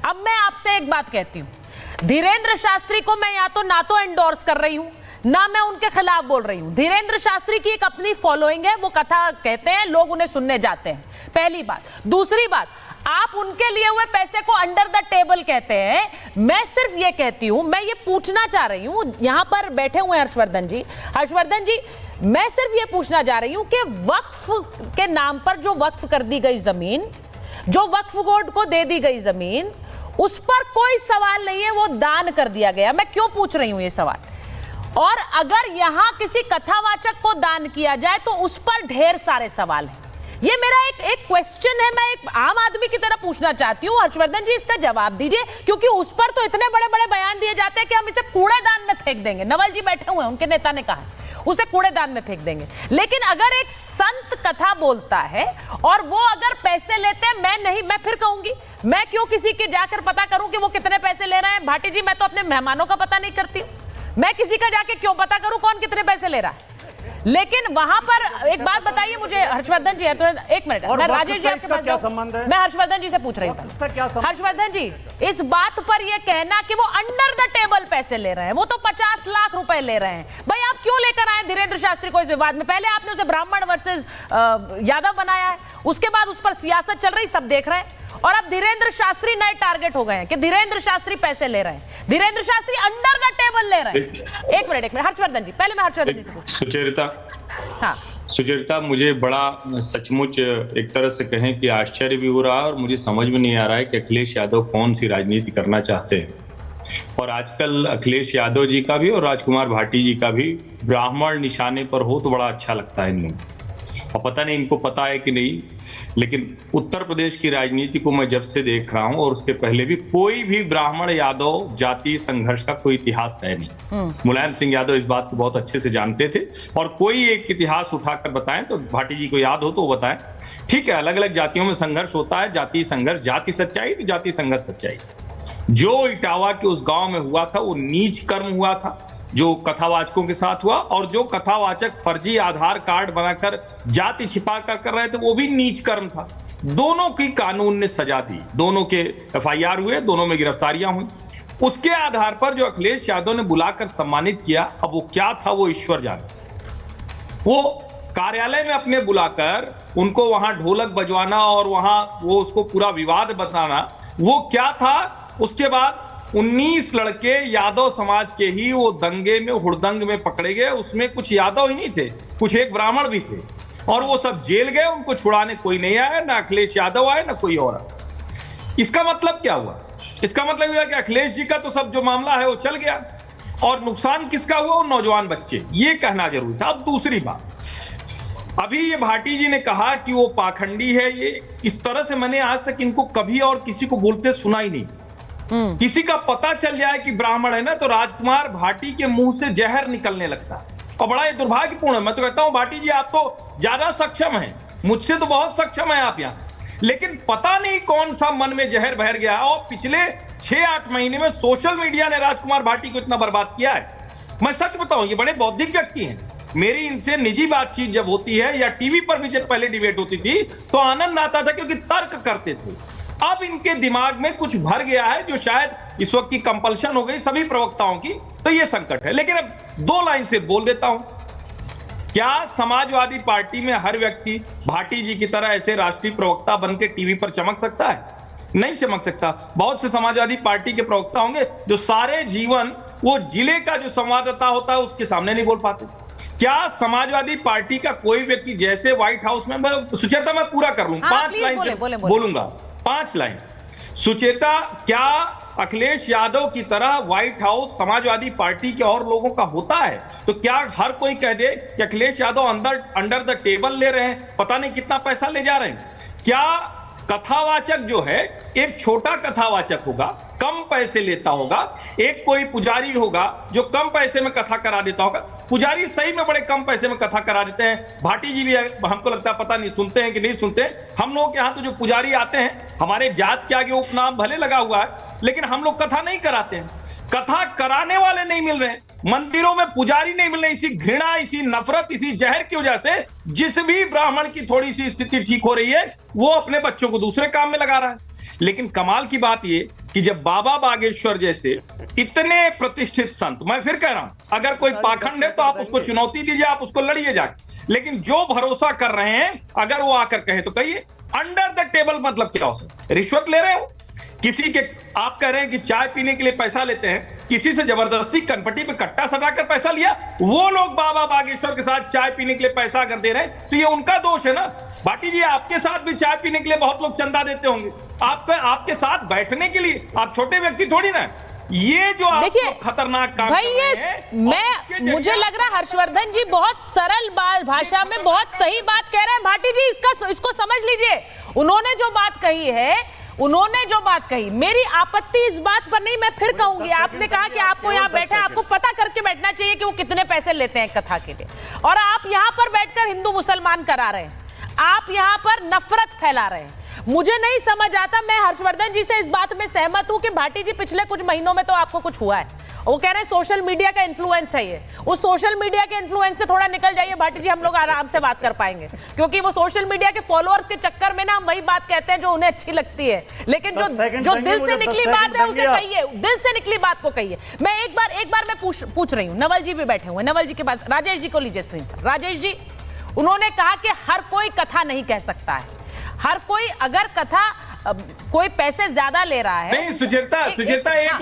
अब मैं आपसे एक बात कहती हूं, धीरेन्द्र शास्त्री को मैं ना तो एंडोर्स कर रही हूं, ना मैं उनके खिलाफ बोल रही हूं। धीरेन्द्र शास्त्री की एक अपनी फॉलोइंग है, वो कथा कहते हैं, लोग उन्हें सुनने जाते हैं, पहली बात। दूसरी बात, आप उनके लिए हुए पैसे को अंडर द टेबल कहते हैं। मैं सिर्फ ये कहती हूं, मैं ये पूछना चाह रही हूं, यहां पर बैठे हुए हर्षवर्धन जी, मैं सिर्फ ये पूछना चाह रही हूं कि वक्फ के नाम पर जो वक्फ कर दी गई जमीन, जो वक्फ बोर्ड को दे दी गई जमीन, उस पर कोई सवाल नहीं है, वो दान कर दिया गया। मैं क्यों पूछ रही हूं ये सवाल? और अगर यहां किसी कथावाचक को दान किया जाए तो उस पर ढेर सारे सवाल हैं। ये मेरा एक क्वेश्चन है, मैं एक आम आदमी की तरह पूछना चाहती हूं। हर्षवर्धन जी इसका जवाब दीजिए, क्योंकि उस पर तो इतने बड़े बड़े बयान दिए जाते हैं कि हम इसे कूड़ेदान में फेंक देंगे। नवल जी बैठे हुए हैं, उनके नेता ने कहा उसे कूड़ेदान में फेंक देंगे। लेकिन अगर एक संत कथा बोलता है और वो अगर पैसे लेते हैं, मैं फिर कहूंगी, मैं क्यों किसी के जाकर पता करूं कि वो कितने पैसे ले रहे हैं? भाटी जी, मैं तो अपने मेहमानों का पता नहीं करती हूं, मैं किसी का जाके क्यों पता करूं कौन कितने पैसे ले रहा है? लेकिन वहां पर एक बात बताइए मुझे हर्षवर्धन जी, एक मिनट, मैं राजेश जी आपके पास क्या संबंध है? मैं हर्षवर्धन जी से पूछ रही हूं। हर्षवर्धन जी, इस बात पर यह कहना कि वो अंडर द टेबल पैसे ले रहे हैं, वो तो 50 लाख रुपए ले रहे हैं, भाई आप क्यों लेकर आए धीरेन्द्र शास्त्री को इस विवाद में? पहले आपने उसे ब्राह्मण वर्सेस यादव बनाया है, उसके बाद उस पर सियासत चल रही, सब देख रहे हैं, और अब धीरेन्द्र शास्त्री नए टारगेट हो गए हैं कि धीरेन्द्र शास्त्री पैसे ले रहे हैं, Dhirendra Shastri under the table ले रहे हैं। एक मिनट हर्षवर्धन जी, पहले मैं हर्षवर्धन जी से पूछूं। सुचरिता, मुझे बड़ा सचमुच एक तरह से कहें कि आश्चर्य भी हो रहा है और मुझे समझ में नहीं आ रहा है कि अखिलेश यादव कौन सी राजनीति करना चाहते हैं। और आजकल अखिलेश यादव जी का भी और राजकुमार भाटी जी का भी ब्राह्मण निशाने पर हो तो बड़ा अच्छा लगता है इन लोगों। और पता नहीं इनको पता है कि नहीं, लेकिन उत्तर प्रदेश की राजनीति को मैं जब से देख रहा हूं और उसके पहले भी, कोई भी ब्राह्मण यादव जाति संघर्ष का कोई इतिहास है नहीं। मुलायम सिंह यादव इस बात को बहुत अच्छे से जानते थे, और कोई एक इतिहास उठाकर बताएं तो भाटी जी को याद हो तो वो बताएं। ठीक है, अलग अलग जातियों में संघर्ष होता है, जाति संघर्ष, जाति सच्चाई तो जाति संघर्ष सच्चाई। जो इटावा के उस गांव में हुआ था वो नीच कर्म हुआ था, जो कथावाचकों के साथ हुआ, और जो कथावाचक फर्जी आधार कार्ड बनाकर जाति छिपा कर रहे थे वो भी नीच कर्म था। दोनों की कानून ने सजा दी, दोनों के एफआईआर हुए, दोनों में गिरफ्तारियां हुई। उसके आधार पर जो अखिलेश यादव ने बुलाकर सम्मानित किया, अब वो क्या था वो ईश्वर जाने। वो कार्यालय में अपने बुलाकर उनको वहां ढोलक बजवाना और वहां वो उसको पूरा विवाद बताना, वो क्या था? उसके बाद 19 लड़के यादव समाज के ही वो दंगे में, हुड़दंग में पकड़े गए। उसमें कुछ यादव ही नहीं थे, कुछ एक ब्राह्मण भी थे, और वो सब जेल गए। उनको छुड़ाने कोई नहीं आया, ना अखिलेश यादव आए ना कोई और आया। इसका मतलब क्या हुआ? इसका मतलब हुआ कि अखिलेश जी का तो सब जो मामला है वो चल गया, और नुकसान किसका हुआ? वो नौजवान बच्चे। ये कहना जरूरी था। अब दूसरी बात, अभी ये भाटी जी ने कहा कि वो पाखंडी है, ये इस तरह से मैंने आज तक इनको कभी और किसी को बोलते सुना ही नहीं। किसी का पता चल जाए कि ब्राह्मण है ना, तो राजकुमार भाटी के मुंह से जहर निकलने लगता है, और बड़ा ये दुर्भाग्यपूर्ण है। मैं तो कहता हूं भाटी जी, आप तो ज्यादा सक्षम हैं, मुझसे तो बहुत सक्षम है आप यहाँ, लेकिन पता नहीं कौन सा मन में जहर भर गया। और पिछले 6-8 महीने में सोशल मीडिया ने राजकुमार भाटी को इतना बर्बाद किया है। मैं सच बताऊं, ये बड़े बौद्धिक व्यक्ति हैं। मेरी इनसे निजी बातचीत जब होती है या टीवी पर भी जब पहले डिबेट होती थी तो आनंद आता था, क्योंकि तर्क करते थे। अब इनके दिमाग में कुछ भर गया है, जो शायद इस वक्त की कंपल्शन हो गई सभी प्रवक्ताओं की, तो ये संकट है। लेकिन अब 2 लाइन से बोल देता हूं, क्या समाजवादी पार्टी में हर व्यक्ति भाटी जी की तरह ऐसे राष्ट्रीय प्रवक्ता बनकर टीवी पर चमक सकता है? नहीं चमक सकता। बहुत से समाजवादी पार्टी के प्रवक्ता होंगे जो सारे जीवन वो जिले का जो संवाददाता होता है उसके सामने नहीं बोल पाते। क्या समाजवादी पार्टी का कोई व्यक्ति, जैसे व्हाइट हाउस में, सुचेता मैं पूरा कर लूं, 5 लाइन बोलूंगा, 5 लाइन। सुचेता, क्या अखिलेश यादव की तरह व्हाइट हाउस समाजवादी पार्टी के और लोगों का होता है? तो क्या हर कोई कह दे कि Akhilesh Yadav under the table ले रहे हैं, पता नहीं कितना पैसा ले जा रहे हैं? क्या कथावाचक जो है, एक छोटा कथावाचक होगा, कम पैसे लेता होगा, एक कोई पुजारी होगा जो कम पैसे में कथा करा देता होगा? पुजारी सही में बड़े कम पैसे में कथा करा देते हैं। भाटी जी भी हमको लगता है, पता नहीं सुनते हैं कि नहीं सुनते। हम लोग के यहाँ तो जो पुजारी आते हैं, हमारे जात के आगे उपनाम भले लगा हुआ है, लेकिन हम लोग कथा नहीं कराते हैं। कथा कराने वाले नहीं मिल रहे, मंदिरों में पुजारी नहीं मिल रहे। इसी घृणा, इसी नफरत, इसी जहर की वजह से जिस भी ब्राह्मण की थोड़ी सी स्थिति ठीक हो रही है, वो अपने बच्चों को दूसरे काम में लगा रहा है। लेकिन कमाल की बात ये कि जब बाबा बागेश्वर जैसे इतने प्रतिष्ठित संत, मैं फिर कह रहा हूं, अगर कोई पाखंड है तो आप उसको चुनौती दीजिए, आप उसको लड़िए जाके, लेकिन जो भरोसा कर रहे हैं अगर वो आकर कहे तो कहिए। अंडर द टेबल मतलब क्या हो, रिश्वत ले रहे हो किसी के, आप कह रहे हैं कि चाय पीने के लिए पैसा लेते हैं, किसी से जबरदस्ती कनपट्टी पे कट्टा सटाकर पैसा लिया, वो लोग बाबा बागेश्वर के साथ चाय पीने के लिए पैसा अगर दे रहे हैं तो ये उनका दोष है ना। भाटी जी, आपके साथ भी चाय पीने के लिए बहुत लोग चंदा देते होंगे, आपके साथ बैठने के लिए, आप छोटे व्यक्ति थोड़ी ना। ये जो आप खतरनाक काम भाई, ये मुझे लग रहा है हर्षवर्धन जी बहुत सरल भाषा में बहुत सही बात कह रहे हैं। भाटी जी, इसको समझ लीजिए। उन्होंने जो बात कही, मेरी आपत्ति इस बात पर नहीं, मैं फिर कहूंगी, आपने कहा कि आपको यहाँ बैठा, आपको पता करके बैठना चाहिए कि वो कितने पैसे लेते हैं कथा के लिए, और आप यहाँ पर बैठकर हिंदू मुसलमान करा रहे हैं, आप यहाँ पर नफरत फैला रहे हैं। मुझे नहीं समझ आता। मैं हर्षवर्धन जी से इस बात में सहमत हूं कि भाटी जी पिछले कुछ महीनों में तो आपको कुछ हुआ है, वो कह रहे हैं सोशल मीडिया का इन्फ्लुएंस है ये, उस सोशल मीडिया के इन्फ्लुएंस से थोड़ा निकल जाइए भाटी जी, हम लोग आराम से बात कर पाएंगे, क्योंकि वो सोशल मीडिया के फॉलोअर्स के चक्कर में ना हम वही बात कहते हैं जो उन्हें अच्छी लगती है, लेकिन जो दिल से निकली बात है उसे कहिए, दिल से निकली बात को कहिए। मैं एक बार मैं पूछ रही हूँ, नवल जी भी बैठे हुए, नवल जी के पास, राजेश जी को लीजिए स्क्रीन पर। राजेश जी, उन्होंने कहा कि हर कोई कथा नहीं कह सकता है, हर कोई अगर कथा कोई पैसे ज्यादा ले रहा है। नहीं सुचेता, एक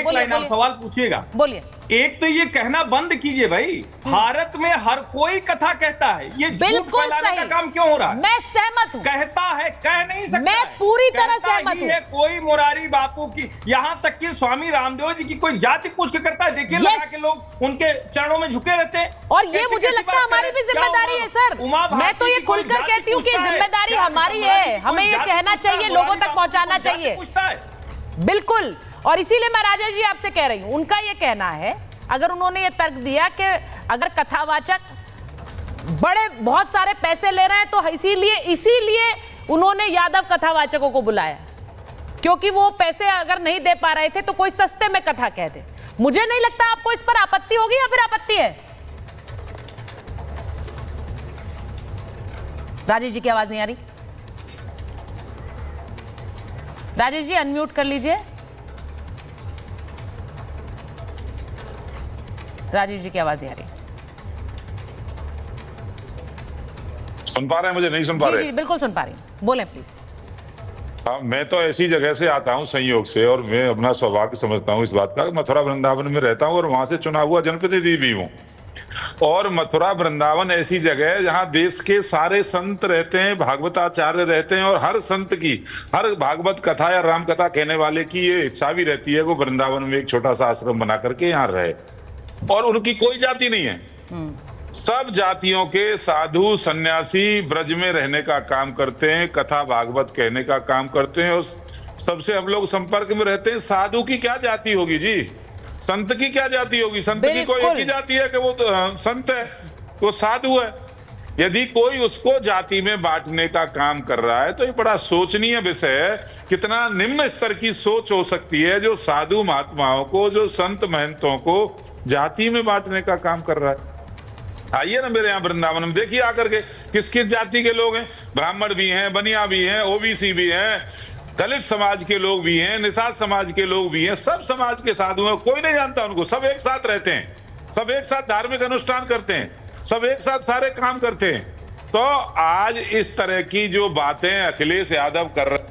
लाइन आप सवाल पूछिएगा, बोलिए। एक तो ये कहना बंद कीजिए भाई, भारत में हर कोई कथा कहता है, ये झूठ फैलाने का काम क्यों हो रहा है? मैं सहमत हूं, कहता है, कह नहीं सकता, मैं पूरी तरह सहमत हूं। कोई मुरारी बापू की, यहाँ तक कि स्वामी रामदेव जी की कोई जाति पूछ के करता है, देखिए लगा के लोग उनके चरणों में झुके रहते हैं, और ये मुझे लगता है हमारी भी जिम्मेदारी है सर। मैं तो ये खुलकर कहती हूँ कि जिम्मेदारी हमारी है, हमें ये कहना चाहिए, लोगों तक पहुंचाना चाहिए, बिल्कुल। और इसीलिए मैं राजेश जी आपसे कह रही हूं, उनका ये कहना है, अगर उन्होंने ये तर्क दिया कि अगर कथावाचक बहुत सारे पैसे ले रहे हैं तो इसीलिए उन्होंने यादव कथावाचकों को बुलाया, क्योंकि वो पैसे अगर नहीं दे पा रहे थे तो कोई सस्ते में कथा कह दे। मुझे नहीं लगता आपको इस पर आपत्ति होगी, या फिर आपत्ति है? राजेश जी की आवाज नहीं आ रही, राजेश जी अनम्यूट कर लीजिए। राजेश जी की आवाज नहीं आ रही। सुन पा रहे हैं मुझे? नहीं सुन पा रहे? जी बिल्कुल सुन पा रही हूं, बोलें प्लीज। हाँ, मैं तो ऐसी जगह से आता हूँ संयोग से, और मैं अपना सौभाग्य समझता हूँ इस बात का, मथुरा वृंदावन में रहता हूँ और वहां से चुना हुआ जनप्रतिनिधि भी हूँ। और मथुरा वृंदावन ऐसी जगह है जहाँ देश के सारे संत रहते हैं, भागवताचार्य रहते हैं, और हर संत की, हर भागवत कथा या राम कथा कहने वाले की ये इच्छा भी रहती है वो वृंदावन में एक छोटा सा आश्रम बना करके यहाँ रहे। और उनकी कोई जाति नहीं है, सब जातियों के साधु सन्यासी ब्रज में रहने का काम करते हैं, कथा भागवत कहने का काम करते हैं, और सबसे हम लोग संपर्क में रहते हैं। साधु की क्या जाति होगी जी, संत की क्या जाति होगी? संत की कोई एक ही जाति है कि वो तो संत है, वो साधु है। यदि कोई उसको जाति में बांटने का काम कर रहा है तो ये बड़ा सोचनीय विषय है, कितना निम्न स्तर की सोच हो सकती है जो साधु महात्माओं को, जो संत महंतों को जाति में बांटने का काम कर रहा है। आइए ना मेरे यहाँ वृंदावन में, देखिए आकर के किस किस जाति के लोग हैं, ब्राह्मण भी हैं, बनिया भी हैं, ओबीसी भी हैं, दलित समाज के लोग भी हैं, निषाद समाज के लोग भी हैं, सब समाज के साधु हैं, कोई नहीं जानता उनको, सब एक साथ रहते हैं, सब एक साथ धार्मिक अनुष्ठान करते हैं, सब एक साथ सारे काम करते हैं। तो आज इस तरह की जो बातें अखिलेश यादव कर रहे